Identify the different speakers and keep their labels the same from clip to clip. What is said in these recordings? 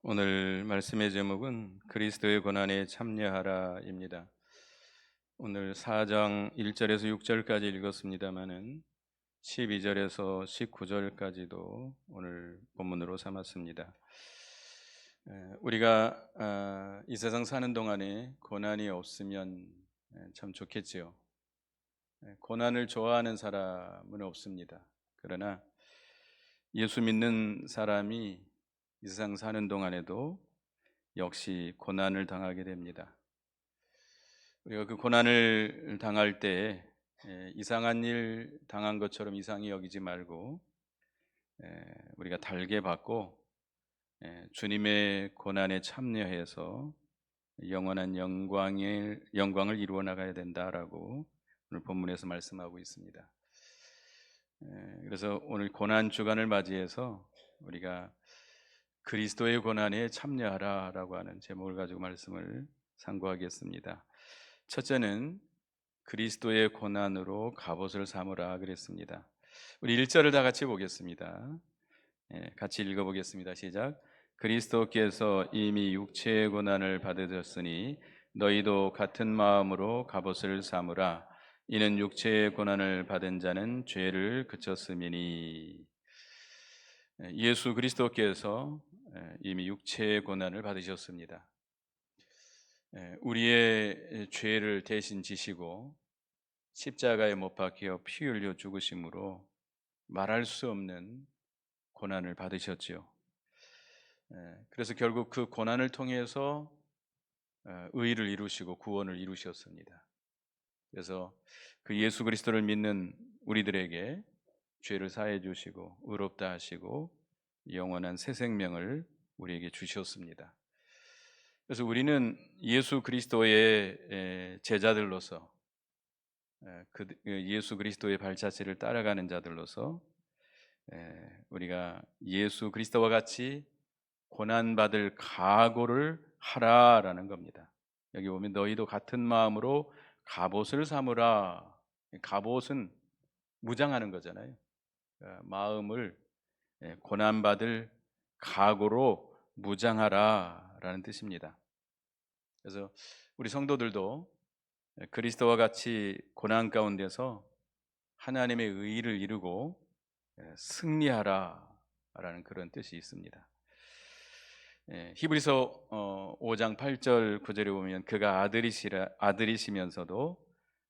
Speaker 1: 오늘 말씀의 제목은 그리스도의 고난에 참여하라입니다. 오늘 4장 1절에서 6절까지 읽었습니다마는 12절에서 19절까지도 오늘 본문으로 삼았습니다. 우리가 이 세상 사는 동안에 고난이 없으면 참 좋겠지요. 고난을 좋아하는 사람은 없습니다. 그러나 예수 믿는 사람이 이 세상 사는 동안에도 역시 고난을 당하게 됩니다. 우리가 그 고난을 당할 때 이상한 일 당한 것처럼 이상히 여기지 말고 우리가 달게 받고 주님의 고난에 참여해서 영원한 영광을 이루어 나가야 된다라고 오늘 본문에서 말씀하고 있습니다. 그래서 오늘 고난 주간을 맞이해서 우리가 그리스도의 고난에 참여하라라고 하는 제목을 가지고 말씀을 상고하겠습니다. 첫째는 그리스도의 고난으로 갑옷을 삼으라 그랬습니다. 우리 1절을 다 같이 보겠습니다. 같이 읽어보겠습니다. 시작. 그리스도께서 이미 육체의 고난을 받으셨으니 너희도 같은 마음으로 갑옷을 삼으라. 이는 육체의 고난을 받은 자는 죄를 그쳤음이니. 예수 그리스도께서 이미 육체의 고난을 받으셨습니다. 우리의 죄를 대신 지시고 십자가에 못 박혀 피 흘려 죽으심으로 말할 수 없는 고난을 받으셨지요. 그래서 결국 그 고난을 통해서 의를 이루시고 구원을 이루셨습니다. 그래서 그 예수 그리스도를 믿는 우리들에게 죄를 사해 주시고 의롭다 하시고 영원한 새 생명을 우리에게 주셨습니다. 그래서 우리는 예수 그리스도의 제자들로서 예수 그리스도의 발자취를 따라가는 자들로서 우리가 예수 그리스도와 같이 고난받을 각오를 하라라는 겁니다. 여기 보면 너희도 같은 마음으로 갑옷을 삼으라. 갑옷은 무장하는 거잖아요. 마음을 고난받을 각오로 무장하라라는 뜻입니다. 그래서 우리 성도들도 그리스도와 같이 고난 가운데서 하나님의 의를 이루고 승리하라라는 그런 뜻이 있습니다. 히브리서 5장 8절 9절에 보면 그가 아들이시면서도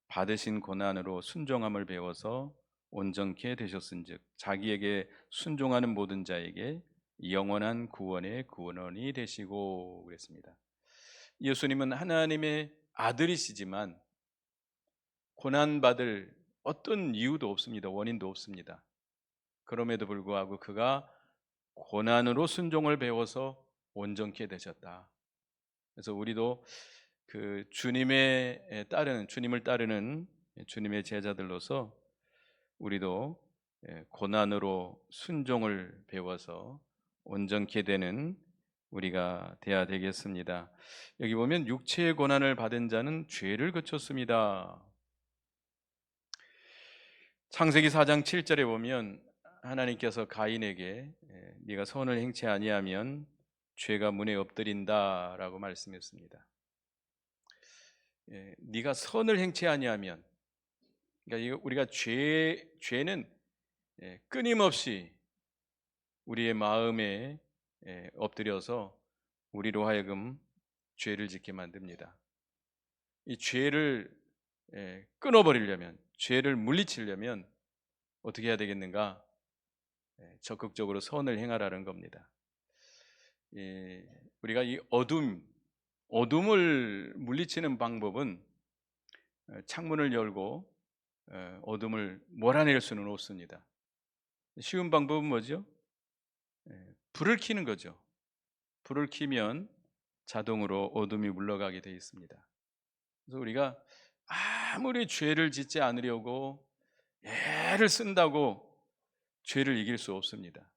Speaker 1: 받으신 고난으로 순종함을 배워서 온전케 되셨은즉 자기에게 순종하는 모든 자에게 영원한 구원의 구원원이 되시고 그랬습니다. 예수님은 하나님의 아들이시지만 고난받을 어떤 이유도 없습니다. 원인도 없습니다. 그럼에도 불구하고 그가 고난으로 순종을 배워서 온전케 되셨다. 그래서 우리도 그 주님을 따르는 주님의 제자들로서 우리도 고난으로 순종을 배워서 온전케 되는 우리가 돼야 되겠습니다. 여기 보면 육체의 고난을 받은 자는 죄를 그쳤습니다. 창세기 4장 7절에 보면 하나님께서 가인에게 네가 선을 행치 아니하면 죄가 문에 엎드린다라고 말씀했습니다. 네가 선을 행치 아니하면, 그러니까 우리가 죄는 끊임없이 우리의 마음에 엎드려서 우리로 하여금 죄를 짓게 만듭니다. 이 죄를 끊어버리려면, 죄를 물리치려면 어떻게 해야 되겠는가? 적극적으로 선을 행하라는 겁니다. 우리가 이 어둠을 물리치는 방법은 창문을 열고 어둠을 몰아낼 수는 없습니다. 쉬운 방법은 뭐죠? 불을 켜는 거죠. 불을 켜면 자동으로 어둠이 물러가게 되어 있습니다. 그래서 우리가 아무리 죄를 짓지 않으려고 애를 쓴다고 죄를 이길 수 없습니다.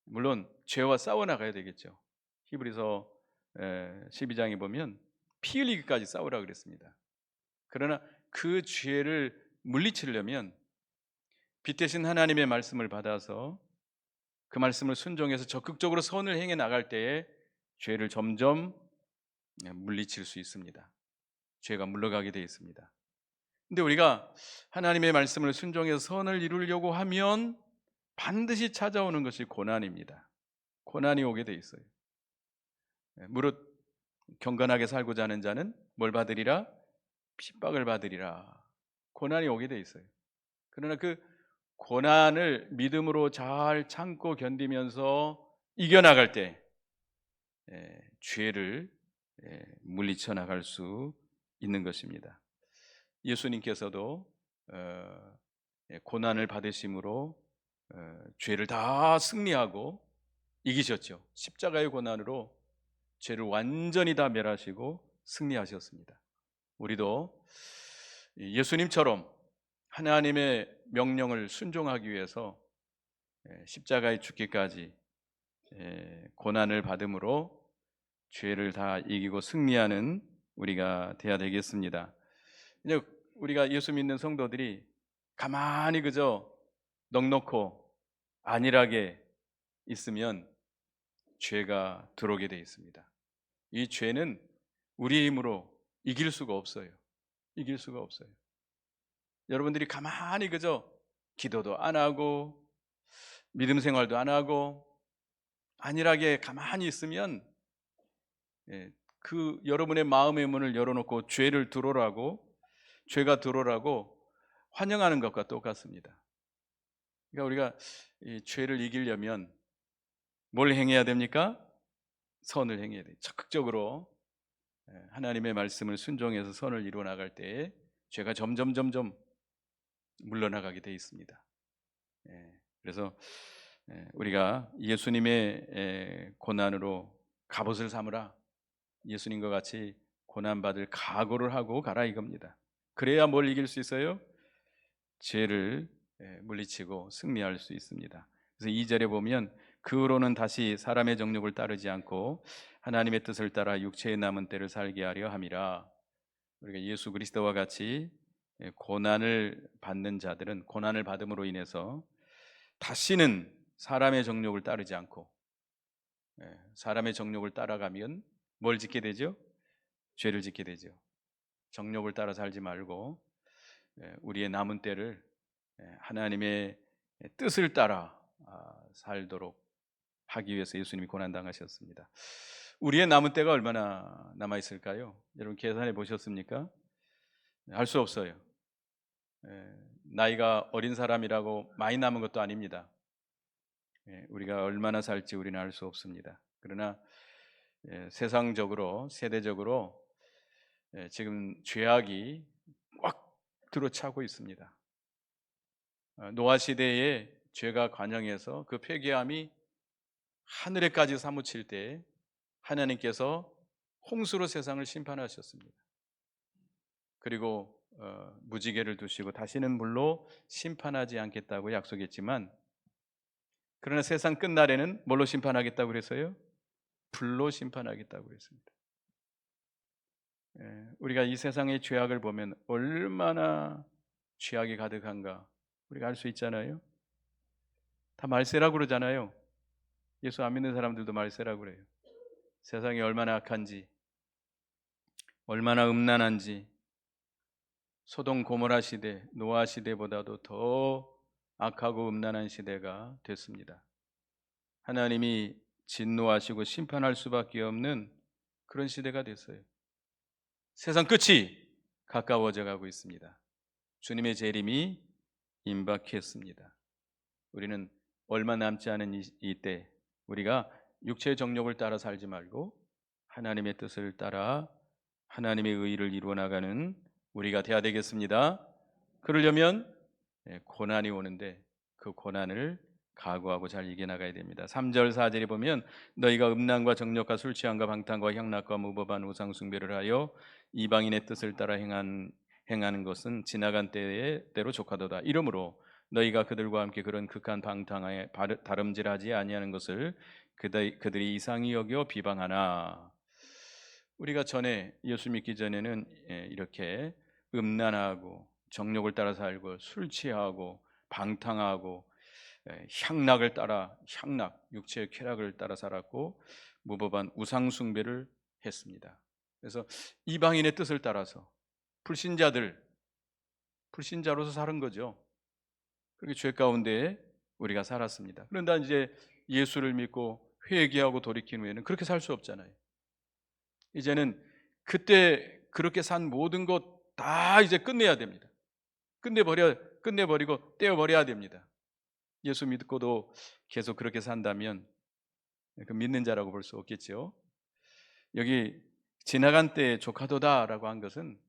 Speaker 1: 물론 죄와 싸워나가야 되겠죠. 히브리서 12장에 보면 피 흘리기까지 싸우라 그랬습니다. 그러나 그 죄를 물리치려면 빛 대신 하나님의 말씀을 받아서 그 말씀을 순종해서 적극적으로 선을 행해 나갈 때에 죄를 점점 물리칠 수 있습니다. 죄가 물러가게 되어 있습니다. 근데 우리가 하나님의 말씀을 순종해서 선을 이루려고 하면 반드시 찾아오는 것이 고난입니다. 고난이 오게 돼 있어요. 무릇 경건하게 살고자 하는 자는 뭘 받으리라? 핍박을 받으리라. 고난이 오게 돼 있어요. 그러나 그 고난을 믿음으로 잘 참고 견디면서 이겨나갈 때 죄를 물리쳐 나갈 수 있는 것입니다. 예수님께서도 고난을 받으심으로 죄를 다 승리하고 이기셨죠. 십자가의 고난으로 죄를 완전히 다 멸하시고 승리하셨습니다. 우리도 예수님처럼 하나님의 명령을 순종하기 위해서 십자가에 죽기까지 고난을 받음으로 죄를 다 이기고 승리하는 우리가 되어야 되겠습니다. 이제 우리가 예수 믿는 성도들이 가만히 그저 넋놓고 안일하게 있으면 죄가 들어오게 되어 있습니다. 이 죄는 우리의 힘으로 이길 수가 없어요. 이길 수가 없어요. 여러분들이 가만히 그저 기도도 안 하고 믿음 생활도 안 하고 안일하게 가만히 있으면 그 여러분의 마음의 문을 열어놓고 죄를 들어오라고, 죄가 들어오라고 환영하는 것과 똑같습니다. 그러니까 우리가 이 죄를 이기려면 뭘 행해야 됩니까? 선을 행해야 돼요. 적극적으로 하나님의 말씀을 순종해서 선을 이루어 나갈 때에 죄가 점점 물러나가게 돼 있습니다. 그래서 우리가 예수님의 고난으로 갑옷을 삼으라, 예수님과 같이 고난받을 각오를 하고 가라 이겁니다. 그래야 뭘 이길 수 있어요? 죄를 물리치고 승리할 수 있습니다. 그래서 2절에 보면 그 후로는 다시 사람의 정욕을 따르지 않고 하나님의 뜻을 따라 육체의 남은 때를 살게 하려 함이라. 우리가 예수 그리스도와 같이 고난을 받는 자들은 고난을 받음으로 인해서 다시는 사람의 정욕을 따르지 않고, 사람의 정욕을 따라가면 뭘 짓게 되죠? 죄를 짓게 되죠. 정욕을 따라 살지 말고 우리의 남은 때를 하나님의 뜻을 따라 살도록 하기 위해서 예수님이 고난당하셨습니다. 우리의 남은 때가 얼마나 남아 있을까요? 여러분 계산해 보셨습니까? 알 수 없어요. 나이가 어린 사람이라고 많이 남은 것도 아닙니다. 우리가 얼마나 살지 우리는 알 수 없습니다. 그러나 세상적으로, 세대적으로 지금 죄악이 꽉 들어차고 있습니다. 노아 시대에 죄가 관영해서 그 폐기함이 하늘에까지 사무칠 때 하나님께서 홍수로 세상을 심판하셨습니다. 그리고 무지개를 두시고 다시는 물로 심판하지 않겠다고 약속했지만, 그러나 세상 끝날에는 뭘로 심판하겠다고 그랬어요? 불로 심판하겠다고 그랬습니다. 우리가 이 세상의 죄악을 보면 얼마나 죄악이 가득한가 우리가 알 수 있잖아요. 다 말세라고 그러잖아요. 예수 안 믿는 사람들도 말세라고 그래요. 세상이 얼마나 악한지, 얼마나 음란한지, 소돔 고모라 시대, 노아 시대보다도 더 악하고 음란한 시대가 됐습니다. 하나님이 진노하시고 심판할 수밖에 없는 그런 시대가 됐어요. 세상 끝이 가까워져 가고 있습니다. 주님의 재림이 임박했습니다. 우리는 얼마 남지 않은 이때 우리가 육체의 정욕을 따라 살지 말고 하나님의 뜻을 따라 하나님의 의를 이루어 나가는 우리가 되어야 되겠습니다. 그러려면 고난이 오는데 그 고난을 각오하고 잘 이겨나가야 됩니다. 3절 4절에 보면 너희가 음란과 정욕과 술 취함과 방탕과 향락과 무법한 우상 숭배를 하여 이방인의 뜻을 따라 행하는 것은 지나간 때대로 족하도다. 이러므로 너희가 그들과 함께 그런 극한 방탕에 다름질하지 아니하는 것을 그들이 이상히 여겨 비방하나. 우리가 전에 예수 믿기 전에는 이렇게 음란하고 정욕을 따라 살고 술 취하고 방탕하고 향락을 따라 육체의 쾌락을 따라 살았고 무법한 우상 숭배를 했습니다. 그래서 이방인의 뜻을 따라서 불신자로서 사는 거죠. 그렇게 죄 가운데 우리가 살았습니다. 그런데 이제 예수를 믿고 회개하고 돌이킨 후에는 그렇게 살 수 없잖아요. 이제는 그때 그렇게 산 모든 것 다 이제 끝내야 됩니다. 끝내버리고 떼어버려야 됩니다. 예수 믿고도 계속 그렇게 산다면 그 믿는 자라고 볼 수 없겠죠. 여기 지나간 때에 족하도다라고 한 것은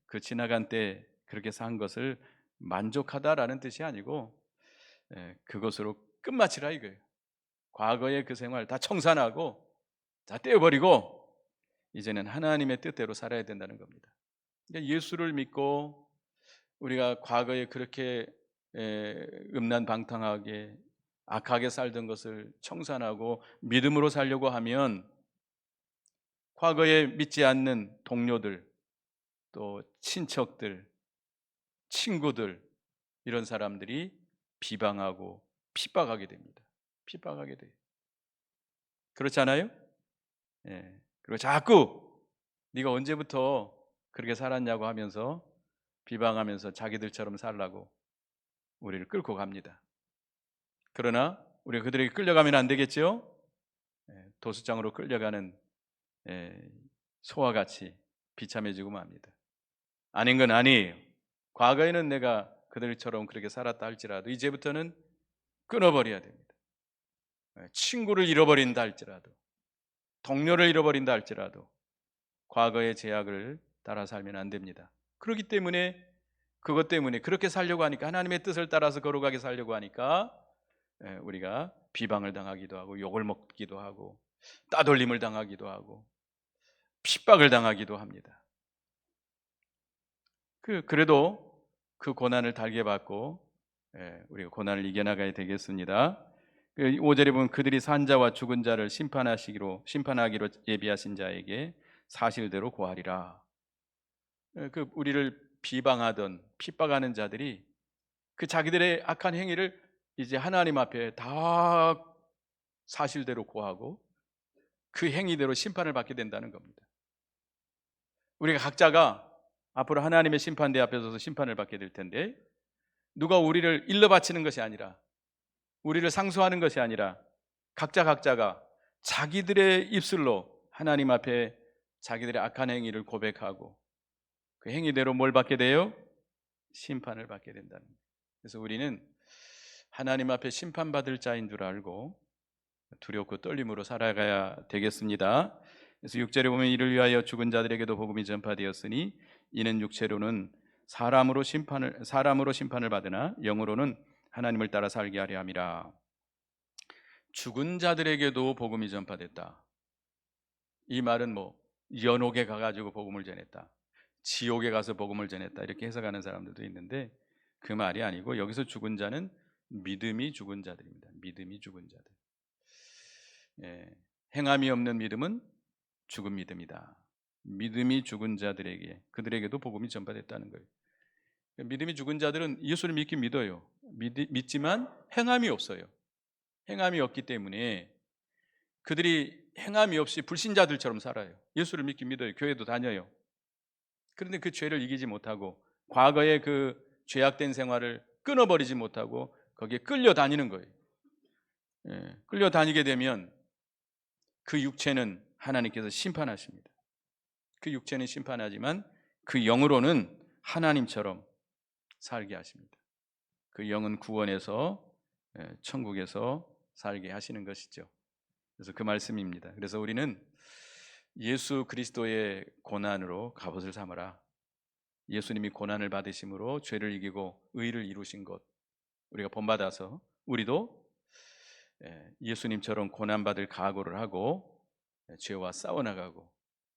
Speaker 1: 그 지나간 때 그렇게 산 것을 만족하다라는 뜻이 아니고 그것으로 끝마치라 이거예요. 과거의 그 생활 다 청산하고 다 떼어버리고 이제는 하나님의 뜻대로 살아야 된다는 겁니다. 그러니까 예수를 믿고 우리가 과거에 그렇게 음란방탕하게 악하게 살던 것을 청산하고 믿음으로 살려고 하면 과거에 믿지 않는 동료들, 또 친척들, 친구들 이런 사람들이 비방하고 핍박하게 됩니다. 핍박하게 돼요. 그렇지 않아요? 예. 그리고 자꾸 네가 언제부터 그렇게 살았냐고 하면서 비방하면서 자기들처럼 살라고 우리를 끌고 갑니다. 그러나 우리가 그들에게 끌려가면 안 되겠죠? 도수장으로 끌려가는 소와 같이 비참해지고 맙니다. 아닌 건 아니에요. 과거에는 내가 그들처럼 그렇게 살았다 할지라도 이제부터는 끊어버려야 됩니다. 친구를 잃어버린다 할지라도 동료를 잃어버린다 할지라도 과거의 제약을 따라 살면 안 됩니다. 그렇기 때문에 그것 때문에 그렇게 살려고 하니까 하나님의 뜻을 따라서 거룩하게 살려고 하니까 우리가 비방을 당하기도 하고 욕을 먹기도 하고 따돌림을 당하기도 하고 핍박을 당하기도 합니다. 그래도 그 고난을 달게 받고 우리가 고난을 이겨나가야 되겠습니다. 5절에 보면 그들이 산 자와 죽은 자를 심판하기로 예비하신 자에게 사실대로 고하리라. 그 우리를 비방하던 핍박하는 자들이 그 자기들의 악한 행위를 이제 하나님 앞에 다 사실대로 고하고 그 행위대로 심판을 받게 된다는 겁니다. 우리가 각자가 앞으로 하나님의 심판대 앞에 서서 심판을 받게 될 텐데 누가 우리를 일러 바치는 것이 아니라 우리를 상소하는 것이 아니라 각자가 자기들의 입술로 하나님 앞에 자기들의 악한 행위를 고백하고 그 행위대로 뭘 받게 돼요? 심판을 받게 된다는 거예요. 그래서 우리는 하나님 앞에 심판받을 자인 줄 알고 두렵고 떨림으로 살아가야 되겠습니다. 그래서 6절에 보면 이를 위하여 죽은 자들에게도 복음이 전파되었으니 이는 육체로는 사람으로 심판을 받으나 영으로는 하나님을 따라 살게 하려 함이라. 죽은 자들에게도 복음이 전파됐다. 이 말은 연옥에 가가지고 복음을 전했다, 지옥에 가서 복음을 전했다 이렇게 해석하는 사람들도 있는데 그 말이 아니고 여기서 죽은 자는 믿음이 죽은 자들입니다. 믿음이 죽은 자들. 행함이 없는 믿음은 죽은 믿음이다. 믿음이 죽은 자들에게 그들에게도 복음이 전파됐다는 거예요. 믿음이 죽은 자들은 예수를 믿긴 믿어요. 믿지만 행함이 없어요. 행함이 없기 때문에 그들이 행함이 없이 불신자들처럼 살아요. 예수를 믿긴 믿어요. 교회도 다녀요. 그런데 그 죄를 이기지 못하고 과거의 그 죄악된 생활을 끊어버리지 못하고 거기에 끌려다니는 거예요. 끌려다니게 되면 그 육체는 하나님께서 심판하십니다. 그 육체는 심판하지만 그 영으로는 하나님처럼 살게 하십니다. 그 영은 구원에서 천국에서 살게 하시는 것이죠. 그래서 그 말씀입니다. 그래서 우리는 예수 그리스도의 고난으로 갑옷을 삼으라. 예수님이 고난을 받으심으로 죄를 이기고 의를 이루신 것 우리가 본받아서 우리도 예수님처럼 고난받을 각오를 하고 죄와 싸워나가고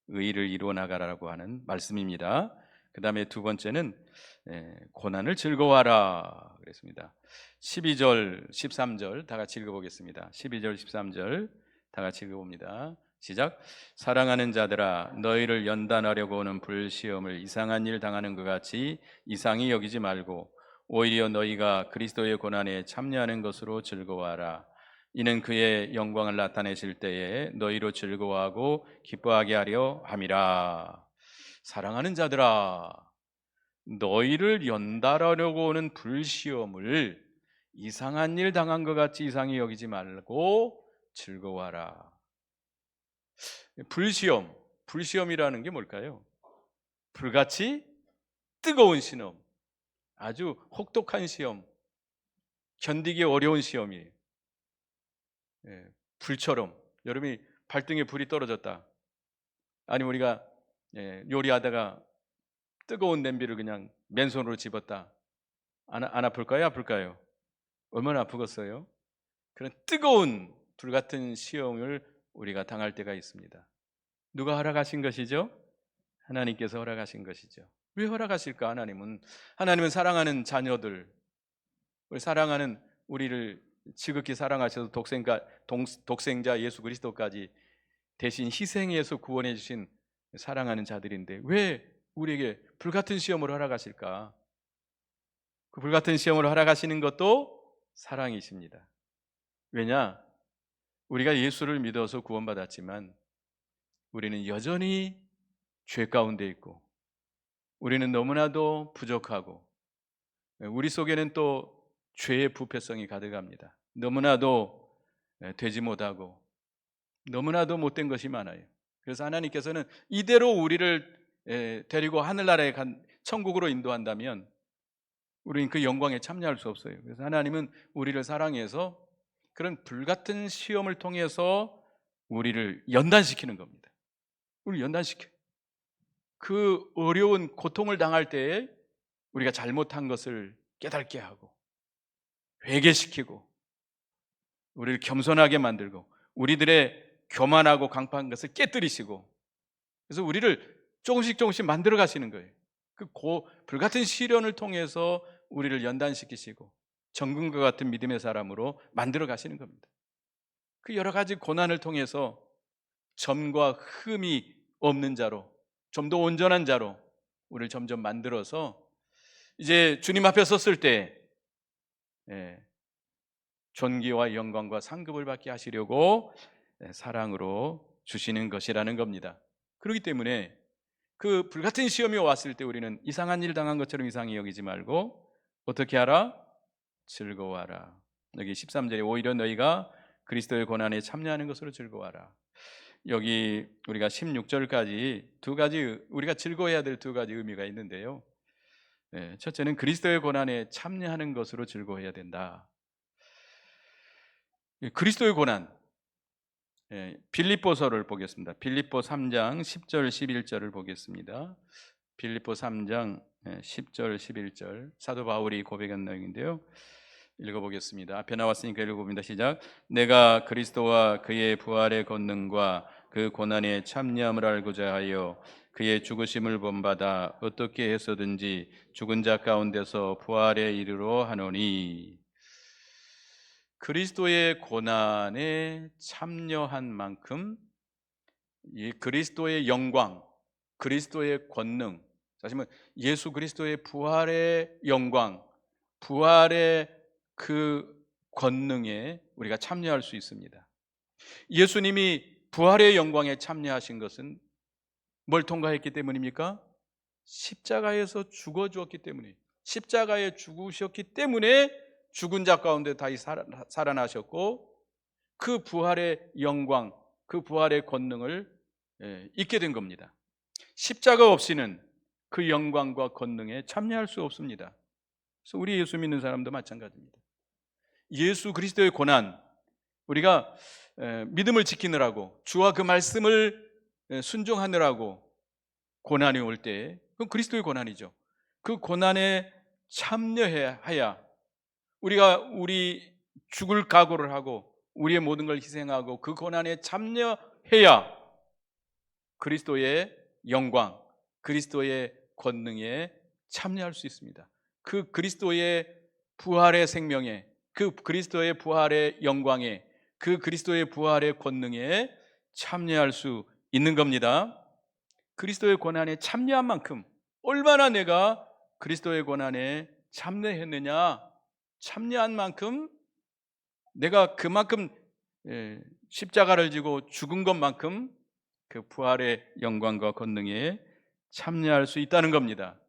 Speaker 1: 의를 이루어나가라고 하는 말씀입니다. 그 다음에 두 번째는 고난을 즐거워하라 그랬습니다. 12절 13절 다 같이 읽어보겠습니다. 12절 13절 다 같이 읽어봅니다. 시작. 사랑하는 자들아 너희를 연단하려고 오는 불시험을 이상한 일 당하는 것 같이 이상히 여기지 말고 오히려 너희가 그리스도의 고난에 참여하는 것으로 즐거워하라. 이는 그의 영광을 나타내실 때에 너희로 즐거워하고 기뻐하게 하려 함이라. 사랑하는 자들아, 너희를 연달하려고 오는 불시험을 이상한 일 당한 것 같이 이상히 여기지 말고 즐거워하라. 불시험이라는 게 뭘까요? 불같이 뜨거운 시험, 아주 혹독한 시험, 견디기 어려운 시험이에요. 불처럼 여러분이 발등에 불이 떨어졌다. 아니면 우리가 요리하다가 뜨거운 냄비를 그냥 맨손으로 집었다. 안 아플까요? 아플까요? 얼마나 아프겠어요? 그런 뜨거운 불같은 시험을 우리가 당할 때가 있습니다. 누가 허락하신 것이죠? 하나님께서 허락하신 것이죠. 왜 허락하실까? 하나님은 사랑하는 자녀들, 우리 사랑하는 우리를 지극히 사랑하셔서 독생자 예수 그리스도까지 대신 희생해서 구원해 주신 사랑하는 자들인데 왜 우리에게 불같은 시험을 허락하실까? 그 불같은 시험을 허락하시는 것도 사랑이십니다. 왜냐? 우리가 예수를 믿어서 구원받았지만 우리는 여전히 죄 가운데 있고 우리는 너무나도 부족하고 우리 속에는 또 죄의 부패성이 가득합니다. 너무나도 되지 못하고 너무나도 못된 것이 많아요. 그래서 하나님께서는 이대로 우리를 데리고 하늘나라에 간 천국으로 인도한다면 우리는 그 영광에 참여할 수 없어요. 그래서 하나님은 우리를 사랑해서 그런 불같은 시험을 통해서 우리를 연단시키는 겁니다. 우리를 연단시켜요. 그 어려운 고통을 당할 때에 우리가 잘못한 것을 깨닫게 하고 회개시키고 우리를 겸손하게 만들고 우리들의 교만하고 강팍한 것을 깨뜨리시고 그래서 우리를 조금씩 만들어 가시는 거예요. 그 불같은 시련을 통해서 우리를 연단시키시고 정금과 같은 믿음의 사람으로 만들어 가시는 겁니다. 그 여러 가지 고난을 통해서 점과 흠이 없는 자로 좀 더 온전한 자로 우리를 점점 만들어서 이제 주님 앞에 섰을 때 존귀와 영광과 상급을 받게 하시려고 사랑으로 주시는 것이라는 겁니다. 그렇기 때문에 그 불같은 시험이 왔을 때 우리는 이상한 일 당한 것처럼 이상히 여기지 말고 어떻게 하라? 즐거워하라. 여기 13절에 오히려 너희가 그리스도의 고난에 참여하는 것으로 즐거워하라. 여기 우리가 16절까지 두 가지 우리가 즐거워해야 될 두 가지 의미가 있는데요. 첫째는 그리스도의 고난에 참여하는 것으로 즐거워해야 된다. 그리스도의 고난, 빌립보서를 보겠습니다. 빌립보 3장 10절 11절을 보겠습니다. 빌립보 3장 10절 11절 사도 바울이 고백한 내용인데요. 읽어보겠습니다. 앞에 나왔으니까 읽어봅니다. 시작. 내가 그리스도와 그의 부활의 권능과 그 고난에 참여함을 알고자 하여 그의 죽으심을 본받아 어떻게 해서든지 죽은 자 가운데서 부활에 이르러 하노니. 그리스도의 고난에 참여한 만큼 이 그리스도의 영광, 그리스도의 권능, 사실은 예수 그리스도의 부활의 영광, 부활의 그 권능에 우리가 참여할 수 있습니다. 예수님이 부활의 영광에 참여하신 것은 뭘 통과했기 때문입니까? 십자가에서 죽어 주었기 때문에, 십자가에 죽으셨기 때문에 죽은 자 가운데 다시 살아나셨고 그 부활의 영광, 그 부활의 권능을 잊게 된 겁니다. 십자가 없이는 그 영광과 권능에 참여할 수 없습니다. 그래서 우리 예수 믿는 사람도 마찬가지입니다. 예수 그리스도의 고난, 우리가 믿음을 지키느라고 주와 그 말씀을 순종하느라고 고난이 올 때 그건 그리스도의 고난이죠. 그 고난에 참여해야 우리가 우리 죽을 각오를 하고 우리의 모든 걸 희생하고 그 고난에 참여해야 그리스도의 영광, 그리스도의 권능에 참여할 수 있습니다. 그 그리스도의 부활의 생명에, 그 그리스도의 부활의 영광에, 그 그리스도의 부활의 권능에 참여할 수 있는 겁니다. 그리스도의 고난에 참여한 만큼 얼마나 내가 그리스도의 고난에 참여했느냐, 참여한 만큼 내가 그만큼 십자가를 지고 죽은 것만큼 그 부활의 영광과 권능에 참여할 수 있다는 겁니다.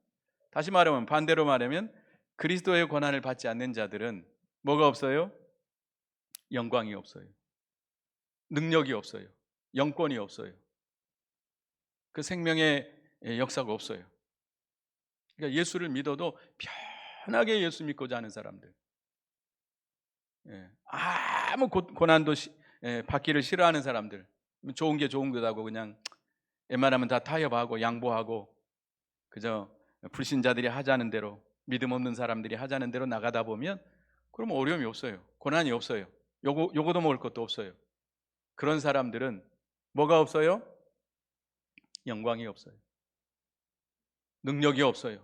Speaker 1: 다시 말하면, 반대로 말하면 그리스도의 고난을 받지 않는 자들은 뭐가 없어요? 영광이 없어요. 능력이 없어요. 영권이 없어요. 그 생명의 역사가 없어요. 그러니까 예수를 믿어도 편하게 예수 믿고자 하는 사람들, 아무 고난도 받기를 싫어하는 사람들, 좋은 게 좋은 거다고 그냥 웬만하면 다 타협하고 양보하고 그저 불신자들이 하자는 대로, 믿음 없는 사람들이 하자는 대로 나가다 보면 그럼 어려움이 없어요. 고난이 없어요. 요거도 먹을 것도 없어요. 그런 사람들은 뭐가 없어요? 영광이 없어요. 능력이 없어요.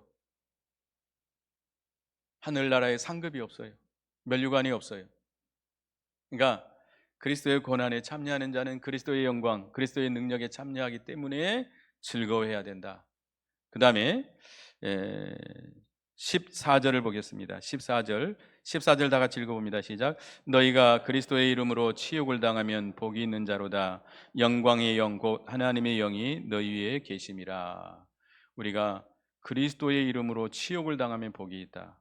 Speaker 1: 하늘나라의 상급이 없어요. 면류관이 없어요. 그러니까 그리스도의 고난에 참여하는 자는 그리스도의 영광, 그리스도의 능력에 참여하기 때문에 즐거워해야 된다. 그 다음에 14절을 보겠습니다. 14절 다 같이 읽어봅니다. 시작. 너희가 그리스도의 이름으로 치욕을 당하면 복이 있는 자로다. 영광의 영 곧 하나님의 영이 너희 위에 계심이라. 우리가 그리스도의 이름으로 치욕을 당하면 복이 있다.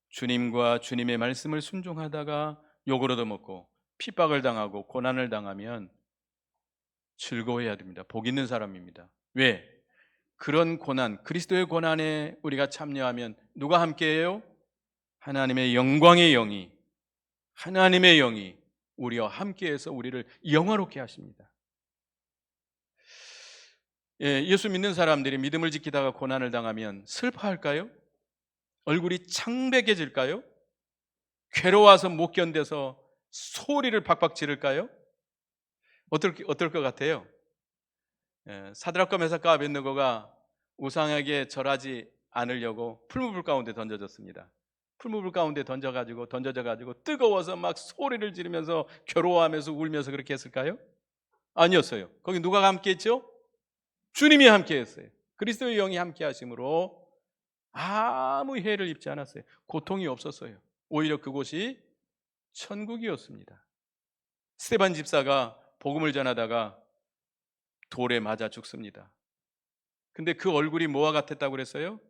Speaker 1: 주님과 주님의 말씀을 순종하다가 욕을 얻어먹고 핍박을 당하고 고난을 당하면 즐거워해야 됩니다. 복 있는 사람입니다. 왜? 그런 고난, 그리스도의 고난에 우리가 참여하면 누가 함께해요? 하나님의 영광의 영이, 하나님의 영이 우리와 함께해서 우리를 영화롭게 하십니다. 예수 믿는 사람들이 믿음을 지키다가 고난을 당하면 슬퍼할까요? 얼굴이 창백해질까요? 괴로워서 못 견뎌서 소리를 박박 지를까요? 어떨 것 같아요? 사드락과 메삭과 아벳느고가 우상에게 절하지 않으려고 풀무불 가운데 던져졌습니다. 풀무불 가운데 던져져 가지고 뜨거워서 막 소리를 지르면서 괴로워하면서 울면서 그렇게 했을까요? 아니었어요. 거기 누가 함께했죠? 주님이 함께했어요. 그리스도의 영이 함께하심으로 아무 해를 입지 않았어요. 고통이 없었어요. 오히려 그곳이 천국이었습니다. 스데반 집사가 복음을 전하다가 돌에 맞아 죽습니다. 근데 그 얼굴이 뭐와 같았다고 그랬어요?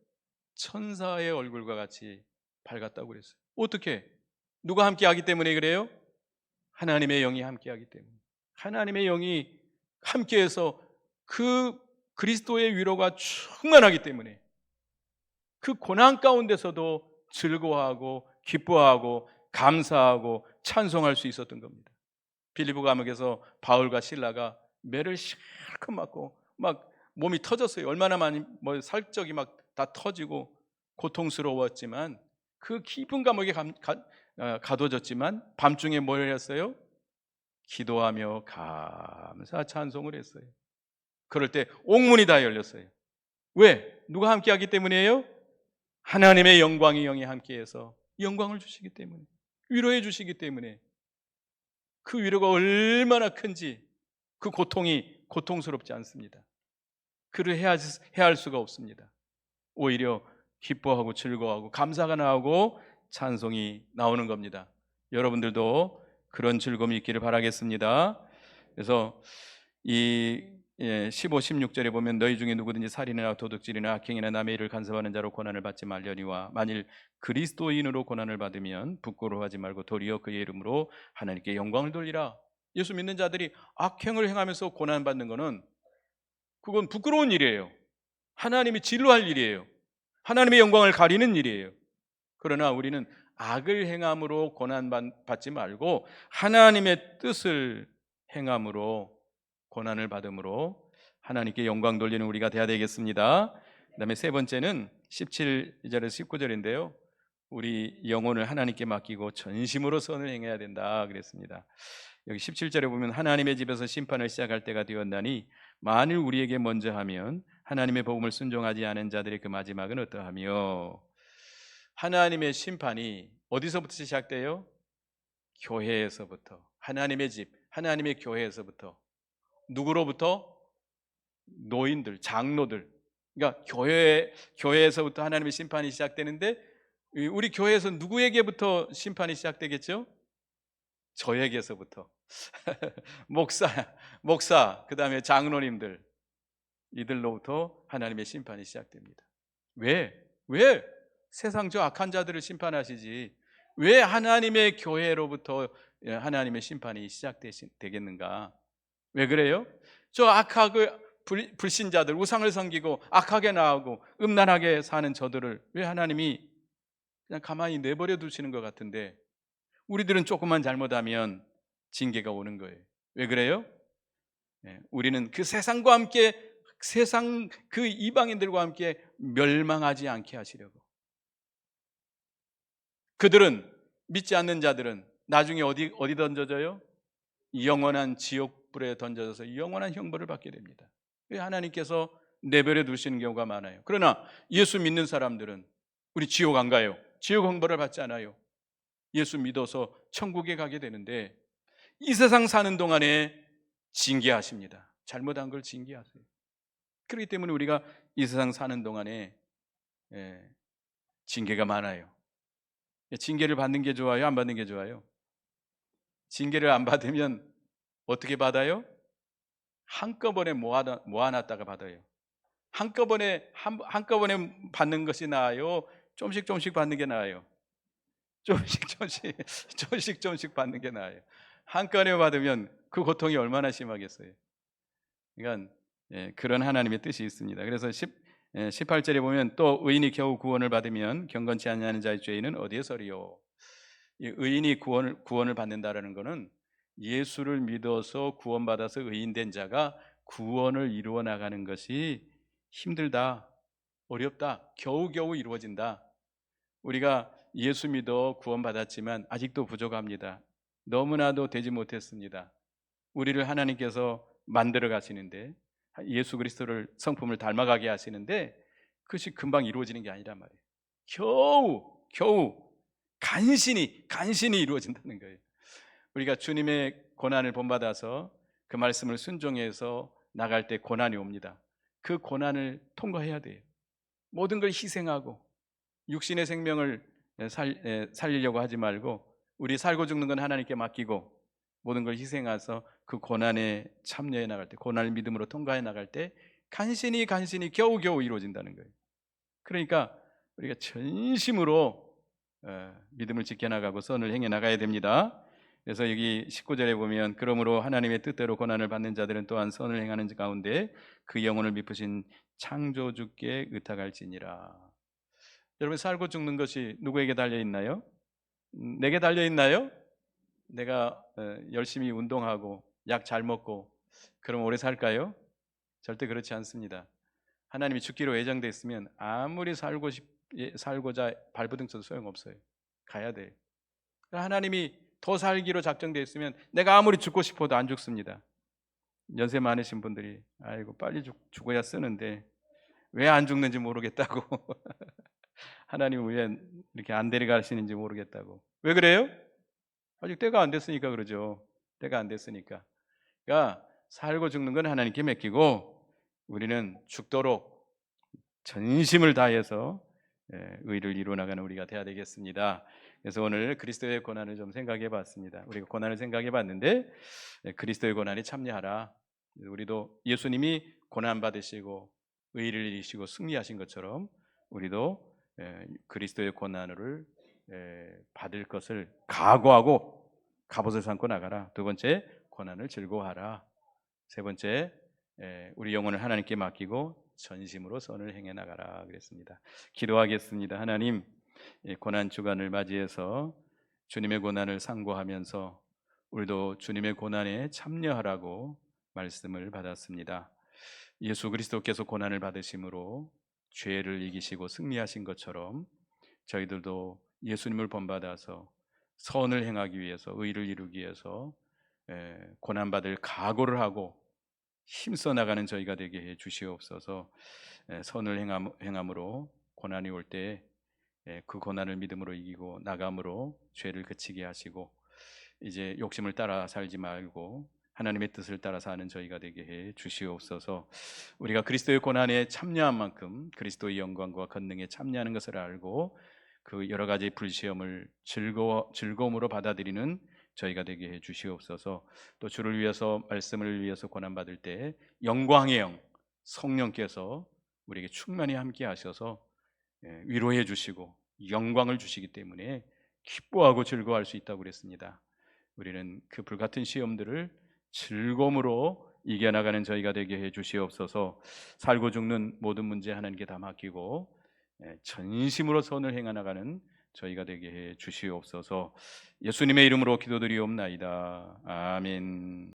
Speaker 1: 천사의 얼굴과 같이 밝았다고 그랬어요. 어떻게? 누가 함께하기 때문에 그래요? 하나님의 영이 함께하기 때문에. 하나님의 영이 함께해서 그 그리스도의 위로가 충만하기 때문에 그 고난 가운데서도 즐거워하고 기뻐하고 감사하고 찬송할 수 있었던 겁니다. 빌립보 감옥에서 바울과 실라가 매를 실컷 맞고 막 몸이 터졌어요. 얼마나 많이 살적이 막 다 터지고 고통스러웠지만 그 깊은 감옥에 가둬졌지만 밤중에 뭘 했어요? 기도하며 감사 찬송을 했어요. 그럴 때 옥문이 다 열렸어요. 왜? 누가 함께하기 때문이에요? 하나님의 영광이 영이 함께해서 영광을 주시기 때문에, 위로해 주시기 때문에. 그 위로가 얼마나 큰지 그 고통이 고통스럽지 않습니다. 그를 해할 수가 없습니다. 오히려 기뻐하고 즐거워하고 감사가 나오고 찬송이 나오는 겁니다. 여러분들도 그런 즐거움이 있기를 바라겠습니다. 그래서 이 15, 16절에 보면 너희 중에 누구든지 살인이나 도둑질이나 악행이나 남의 일을 간섭하는 자로 고난을 받지 말려니와 만일 그리스도인으로 고난을 받으면 부끄러워하지 말고 도리어 그의 이름으로 하나님께 영광을 돌리라. 예수 믿는 자들이 악행을 행하면서 고난받는 것은 그건 부끄러운 일이에요. 하나님이 진노할 일이에요. 하나님의 영광을 가리는 일이에요. 그러나 우리는 악을 행함으로 고난받지 말고 하나님의 뜻을 행함으로 고난을 받음으로 하나님께 영광 돌리는 우리가 되어야 되겠습니다. 그 다음에 세 번째는 17절에서 19절인데요. 우리 영혼을 하나님께 맡기고 전심으로 선을 행해야 된다 그랬습니다. 여기 17절에 보면 하나님의 집에서 심판을 시작할 때가 되었나니 만일 우리에게 먼저 하면 하나님의 복음을 순종하지 않은 자들의 그 마지막은 어떠하며. 하나님의 심판이 어디서부터 시작돼요? 교회에서부터. 하나님의 집, 하나님의 교회에서부터. 누구로부터? 노인들, 장로들. 그러니까 교회에서부터 하나님의 심판이 시작되는데 우리 교회에서 누구에게부터 심판이 시작되겠죠? 저에게서부터 목사, 목사, 그 다음에 장로님들, 이들로부터 하나님의 심판이 시작됩니다. 왜? 왜? 세상 저 악한 자들을 심판하시지 왜 하나님의 교회로부터 하나님의 심판이 시작되겠는가? 왜 그래요? 저 악하고 불신자들, 우상을 섬기고 악하게 나오고 음란하게 사는 저들을 왜 하나님이 그냥 가만히 내버려 두시는 것 같은데 우리들은 조금만 잘못하면 징계가 오는 거예요. 왜 그래요? 우리는 그 세상과 함께, 세상 그 이방인들과 함께 멸망하지 않게 하시려고. 그들은, 믿지 않는 자들은 나중에 어디 던져져요? 영원한 지옥불에 던져져서 영원한 형벌을 받게 됩니다. 왜 하나님께서 내버려 두시는 경우가 많아요. 그러나 예수 믿는 사람들은 우리 지옥 안 가요. 지옥 형벌을 받지 않아요. 예수 믿어서 천국에 가게 되는데 이 세상 사는 동안에 징계하십니다. 잘못한 걸 징계하세요. 그렇기 때문에 우리가 이 세상 사는 동안에 징계가 많아요. 징계를 받는 게 좋아요? 안 받는 게 좋아요? 징계를 안 받으면 어떻게 받아요? 한꺼번에 모아놨다가 받아요. 한꺼번에 받는 것이 나아요? 조금씩 받는 게 나아요? 조금씩 받는 게 나아요. 한꺼번에 받으면 그 고통이 얼마나 심하겠어요. 그러니까 그런 하나님의 뜻이 있습니다. 그래서 18절에 보면 또 의인이 겨우 구원을 받으면 경건치 아니하는 자의 죄인은 어디에 서리요? 이 의인이 구원을 받는다라는 것은 예수를 믿어서 구원받아서 의인된 자가 구원을 이루어 나가는 것이 힘들다, 어렵다, 겨우겨우 이루어진다. 우리가 예수 믿어 구원받았지만 아직도 부족합니다. 너무나도 되지 못했습니다. 우리를 하나님께서 만들어 가시는데 예수 그리스도를 성품을 닮아가게 하시는데 그것이 금방 이루어지는 게 아니란 말이에요. 겨우 간신히 이루어진다는 거예요. 우리가 주님의 고난을 본받아서 그 말씀을 순종해서 나갈 때 고난이 옵니다. 그 고난을 통과해야 돼요. 모든 걸 희생하고 육신의 생명을 살리려고 하지 말고 우리 살고 죽는 건 하나님께 맡기고 모든 걸 희생해서 그 고난에 참여해 나갈 때, 고난을 믿음으로 통과해 나갈 때 간신히 겨우겨우 이루어진다는 거예요. 그러니까 우리가 전심으로 믿음을 지켜나가고 선을 행해 나가야 됩니다. 그래서 여기 19절에 보면 그러므로 하나님의 뜻대로 고난을 받는 자들은 또한 선을 행하는 가운데 그 영혼을 미쁘신 창조주께 의탁할지니라. 여러분, 살고 죽는 것이 누구에게 달려있나요? 내게 달려있나요? 내가 열심히 운동하고 약 잘 먹고 그럼 오래 살까요? 절대 그렇지 않습니다. 하나님이 죽기로 예정되어 있으면 아무리 살고자 발버둥 쳐도 소용없어요. 가야 돼요. 하나님이 더 살기로 작정되어 있으면 내가 아무리 죽고 싶어도 안 죽습니다. 연세 많으신 분들이 아이고 빨리 죽어야 쓰는데 왜 안 죽는지 모르겠다고 하나님은 왜 이렇게 안 데려가시는지 모르겠다고. 왜 그래요? 아직 때가 안 됐으니까 그러죠. 때가 안 됐으니까. 그러니까 살고 죽는 건 하나님께 맡기고 우리는 죽도록 전심을 다해서 의를 이루어 나가는 우리가 되어야 되겠습니다. 그래서 오늘 그리스도의 고난을 좀 생각해 봤습니다. 우리가 고난을 생각해 봤는데 그리스도의 고난에 참여하라. 우리도 예수님이 고난 받으시고 의를 이루시고 승리하신 것처럼 우리도 그리스도의 고난을 받을 것을 각오하고 갑옷을 삼고 나가라. 두 번째, 고난을 즐거워하라. 세 번째, 우리 영혼을 하나님께 맡기고 전심으로 선을 행해 나가라 그랬습니다. 기도하겠습니다. 하나님, 고난 주간을 맞이해서 주님의 고난을 상고하면서 우리도 주님의 고난에 참여하라고 말씀을 받았습니다. 예수 그리스도께서 고난을 받으심으로 죄를 이기시고 승리하신 것처럼 저희들도 예수님을 본받아서 선을 행하기 위해서, 의를 이루기 위해서 고난받을 각오를 하고 힘써 나가는 저희가 되게 해 주시옵소서. 선을 행함으로 고난이 올 때 그 고난을 믿음으로 이기고 나감으로 죄를 그치게 하시고 이제 욕심을 따라 살지 말고 하나님의 뜻을 따라 사는 저희가 되게 해 주시옵소서. 우리가 그리스도의 고난에 참여한 만큼 그리스도의 영광과 권능에 참여하는 것을 알고 그 여러 가지 불시험을 즐거움으로 받아들이는 저희가 되게 해 주시옵소서. 또 주를 위해서 말씀을 위해서 고난 받을 때 영광의 영 성령께서 우리에게 충만히 함께 하셔서 위로해 주시고 영광을 주시기 때문에 기뻐하고 즐거워할 수 있다고 그랬습니다. 우리는 그 불같은 시험들을 즐거움으로 이겨나가는 저희가 되게 해 주시옵소서. 살고 죽는 모든 문제 하나님께 다 맡기고 전심으로 선을 행해 나가는 저희가 되게 해 주시옵소서. 예수님의 이름으로 기도드리옵나이다. 아멘.